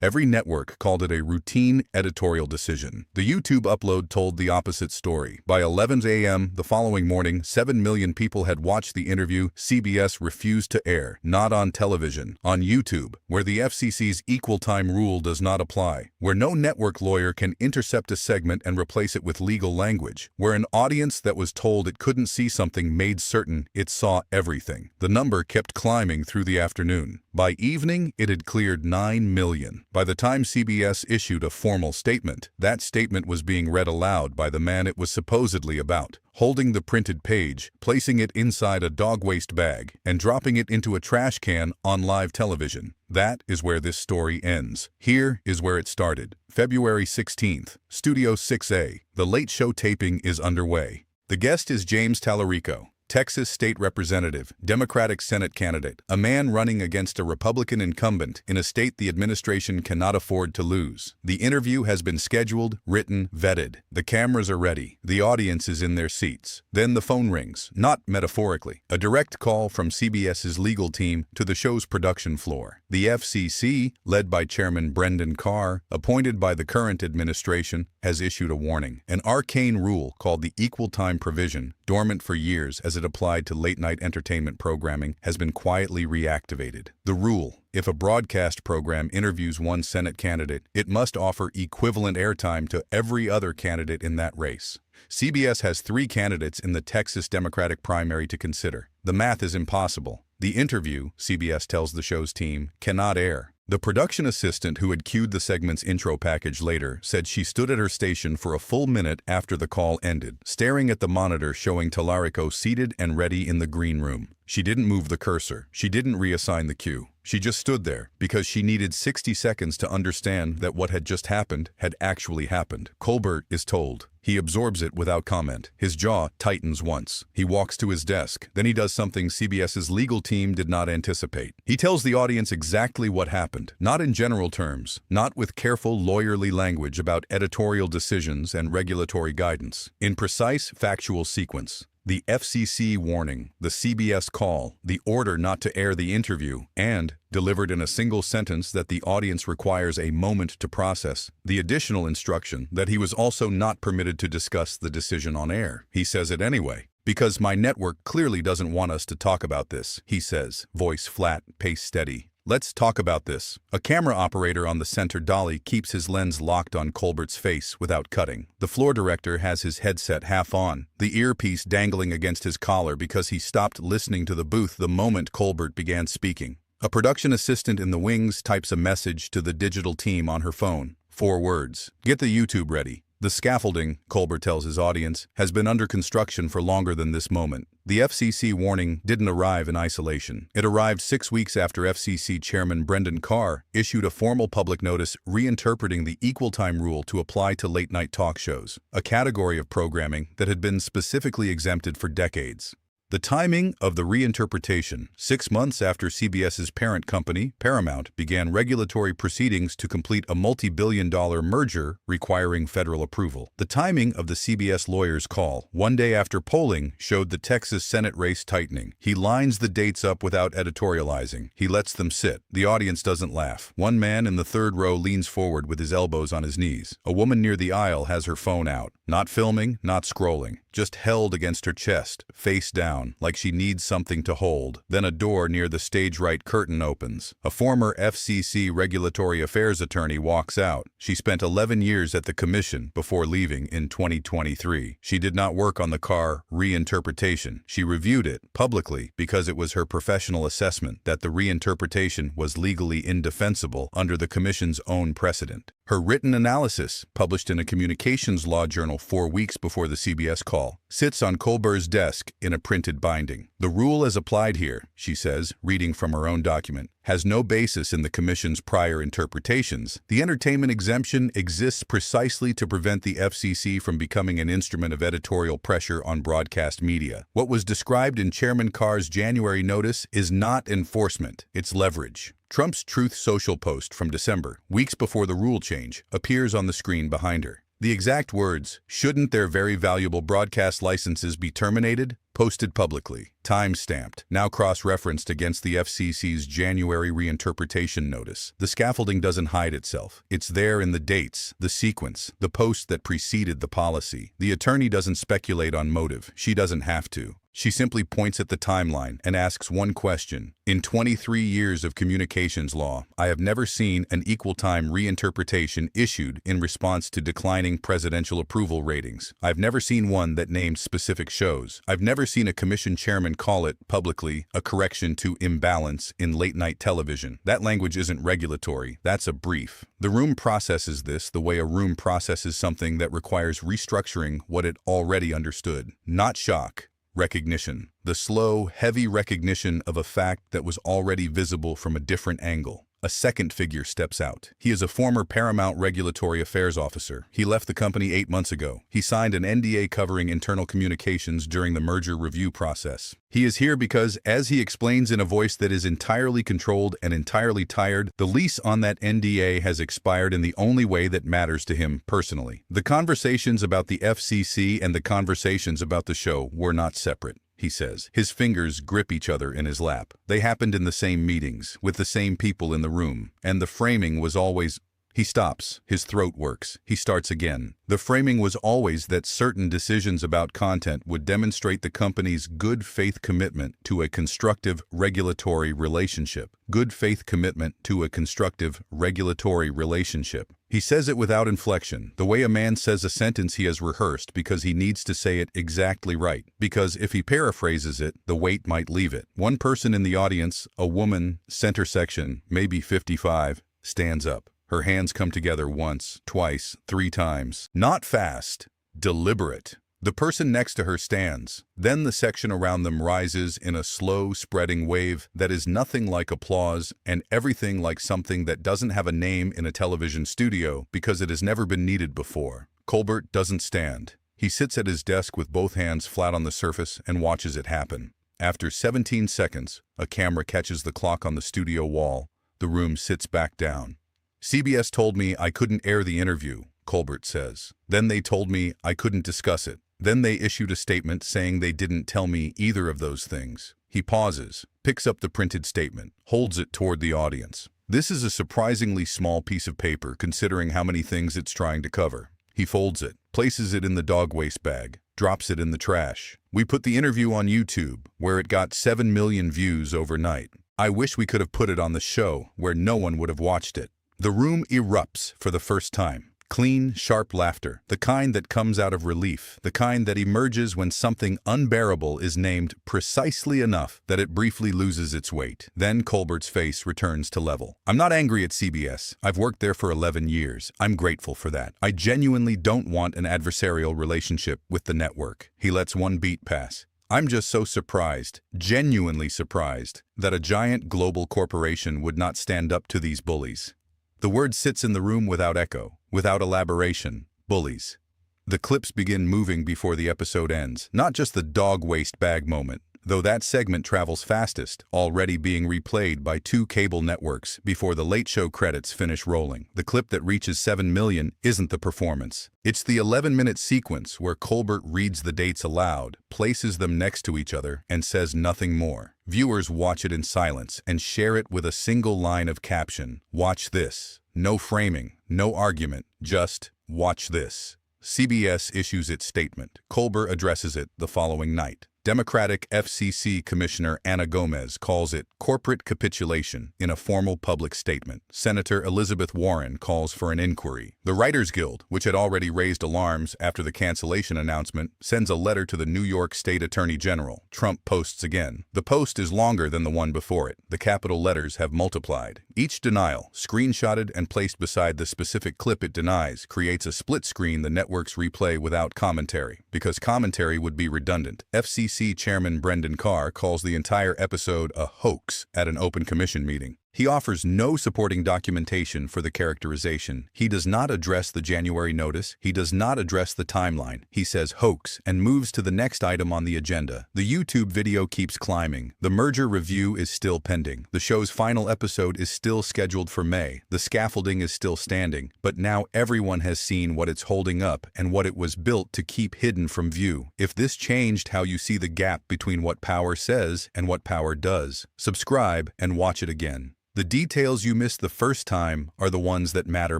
Every network called it a routine editorial decision. The YouTube upload told the opposite story. By 11 a.m. the following morning, 7 million people had watched the interview CBS refused to air, not on television, on YouTube, where the FCC's equal time rule does not apply, where no network lawyer can intercept a segment and replace it with legal language, where an audience that was told it couldn't see something made certain it saw everything. The number kept climbing through the afternoon. By evening, it had cleared 9 million. By the time CBS issued a formal statement, that statement was being read aloud by the man it was supposedly about, holding the printed page, placing it inside a dog waste bag, and dropping it into a trash can on live television. That is where this story ends. Here is where it started. February 16th, Studio 6A. The Late Show taping is underway. The guest is James Tallarico, Texas State Representative, Democratic Senate candidate, a man running against a Republican incumbent in a state the administration cannot afford to lose. The interview has been scheduled, written, vetted. The cameras are ready. The audience is in their seats. Then the phone rings, not metaphorically. A direct call from CBS's legal team to the show's production floor. The FCC, led by Chairman Brendan Carr, appointed by the current administration, has issued a warning. An arcane rule called the Equal Time Provision, dormant for years as it applied to late-night entertainment programming, has been quietly reactivated. The rule: if a broadcast program interviews one Senate candidate, it must offer equivalent airtime to every other candidate in that race. CBS has 3 candidates in the Texas Democratic primary to consider. The math is impossible. The interview, CBS tells the show's team, cannot air. The production assistant who had cued the segment's intro package later said she stood at her station for a full minute after the call ended, staring at the monitor showing Tallarico seated and ready in the green room. She didn't move the cursor. She didn't reassign the cue. She just stood there because she needed 60 seconds to understand that what had just happened had actually happened. Colbert is told. He absorbs it without comment. His jaw tightens once. He walks to his desk. Then he does something CBS's legal team did not anticipate. He tells the audience exactly what happened, not in general terms, not with careful lawyerly language about editorial decisions and regulatory guidance. In precise, factual sequence. The FCC warning, the CBS call, the order not to air the interview, and, delivered in a single sentence that the audience requires a moment to process, the additional instruction that he was also not permitted to discuss the decision on air. He says it anyway. Because my network clearly doesn't want us to talk about this, he says, voice flat, pace steady. Let's talk about this. A camera operator on the center dolly keeps his lens locked on Colbert's face without cutting. The floor director has his headset half on, the earpiece dangling against his collar because he stopped listening to the booth the moment Colbert began speaking. A production assistant in the wings types a message to the digital team on her phone. 4 words. Get the YouTube ready. The scaffolding, Colbert tells his audience, has been under construction for longer than this moment. The FCC warning didn't arrive in isolation. It arrived 6 weeks after FCC Chairman Brendan Carr issued a formal public notice reinterpreting the equal time rule to apply to late-night talk shows, a category of programming that had been specifically exempted for decades. The timing of the reinterpretation, 6 months after CBS's parent company, Paramount, began regulatory proceedings to complete a multi-billion-dollar merger requiring federal approval. The timing of the CBS lawyer's call, 1 day after polling, showed the Texas Senate race tightening. He lines the dates up without editorializing. He lets them sit. The audience doesn't laugh. One man in the third row leans forward with his elbows on his knees. A woman near the aisle has her phone out. Not filming, not scrolling. Just held against her chest, face down, like she needs something to hold. Then a door near the stage right curtain opens. A former FCC Regulatory Affairs attorney walks out. She spent 11 years at the commission before leaving in 2023. She did not work on the Carr reinterpretation. She reviewed it publicly because it was her professional assessment that the reinterpretation was legally indefensible under the commission's own precedent. Her written analysis, published in a communications law journal 4 weeks before the CBS call, sits on Colbert's desk in a printed binding. The rule as applied here, she says, reading from her own document, has no basis in the Commission's prior interpretations. The entertainment exemption exists precisely to prevent the FCC from becoming an instrument of editorial pressure on broadcast media. What was described in Chairman Carr's January notice is not enforcement, it's leverage. Trump's Truth Social post from December, weeks before the rule change, appears on the screen behind her. The exact words, "Shouldn't their very valuable broadcast licenses be terminated?" Posted publicly, time-stamped, now cross-referenced against the FCC's January reinterpretation notice. The scaffolding doesn't hide itself. It's there in the dates, the sequence, the post that preceded the policy. The attorney doesn't speculate on motive. She doesn't have to. She simply points at the timeline and asks one question. In 23 years of communications law, I have never seen an equal-time reinterpretation issued in response to declining presidential approval ratings. I've never seen one that named specific shows. I've never seen a commission chairman call it, publicly, a correction to imbalance in late-night television. That language isn't regulatory. That's a brief. The room processes this the way a room processes something that requires restructuring what it already understood. Not shock. Recognition. The slow, heavy recognition of a fact that was already visible from a different angle. A second figure steps out. He is a former Paramount Regulatory Affairs officer. He left the company 8 months ago. He signed an NDA covering internal communications during the merger review process. He is here because, as he explains in a voice that is entirely controlled and entirely tired, the lease on that NDA has expired in the only way that matters to him personally. The conversations about the FCC and the conversations about the show were not separate, he says. His fingers grip each other in his lap. They happened in the same meetings, with the same people in the room, and the framing was always... He stops. His throat works. He starts again. The framing was always that certain decisions about content would demonstrate the company's good faith commitment to a constructive regulatory relationship. Good faith commitment to a constructive regulatory relationship. He says it without inflection, the way a man says a sentence he has rehearsed because he needs to say it exactly right. Because if he paraphrases it, the weight might leave it. One person in the audience, a woman, center section, maybe 55, stands up. Her hands come together once, twice, 3 times. Not fast, deliberate. The person next to her stands. Then the section around them rises in a slow, spreading wave that is nothing like applause and everything like something that doesn't have a name in a television studio because it has never been needed before. Colbert doesn't stand. He sits at his desk with both hands flat on the surface and watches it happen. After 17 seconds, a camera catches the clock on the studio wall. The room sits back down. CBS told me I couldn't air the interview, Colbert says. Then they told me I couldn't discuss it. Then they issued a statement saying they didn't tell me either of those things. He pauses, picks up the printed statement, holds it toward the audience. This is a surprisingly small piece of paper considering how many things it's trying to cover. He folds it, places it in the dog waste bag, drops it in the trash. We put the interview on YouTube, where it got 7 million views overnight. I wish we could have put it on the show, where no one would have watched it. The room erupts for the first time. Clean, sharp laughter, the kind that comes out of relief, the kind that emerges when something unbearable is named precisely enough that it briefly loses its weight. Then Colbert's face returns to level. I'm not angry at CBS. I've worked there for 11 years. I'm grateful for that. I genuinely don't want an adversarial relationship with the network. He lets one beat pass. I'm just so surprised, genuinely surprised, that a giant global corporation would not stand up to these bullies. The word sits in the room without echo, without elaboration. Bullies. The clips begin moving before the episode ends. Not just the dog waste bag moment, though that segment travels fastest, already being replayed by 2 cable networks before the Late Show credits finish rolling. The clip that reaches 7 million isn't the performance. It's the 11-minute sequence where Colbert reads the dates aloud, places them next to each other, and says nothing more. Viewers watch it in silence and share it with a single line of caption. Watch this. No framing, no argument, just watch this. CBS issues its statement. Colbert addresses it the following night. Democratic FCC Commissioner Ana Gomez calls it corporate capitulation in a formal public statement. Senator Elizabeth Warren calls for an inquiry. The Writers Guild, which had already raised alarms after the cancellation announcement, sends a letter to the New York State Attorney General. Trump posts again. The post is longer than the one before it. The capital letters have multiplied. Each denial, screenshotted and placed beside the specific clip it denies, creates a split screen the networks replay without commentary, because commentary would be redundant. FCC Chairman Brendan Carr calls the entire episode a hoax at an open commission meeting. He offers no supporting documentation for the characterization. He does not address the January notice. He does not address the timeline. He says hoax and moves to the next item on the agenda. The YouTube video keeps climbing. The merger review is still pending. The show's final episode is still scheduled for May. The scaffolding is still standing, but now everyone has seen what it's holding up and what it was built to keep hidden from view. If this changed how you see the gap between what power says and what power does, subscribe and watch it again. The details you missed the first time are the ones that matter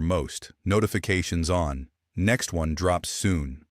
most. Notifications on. Next one drops soon.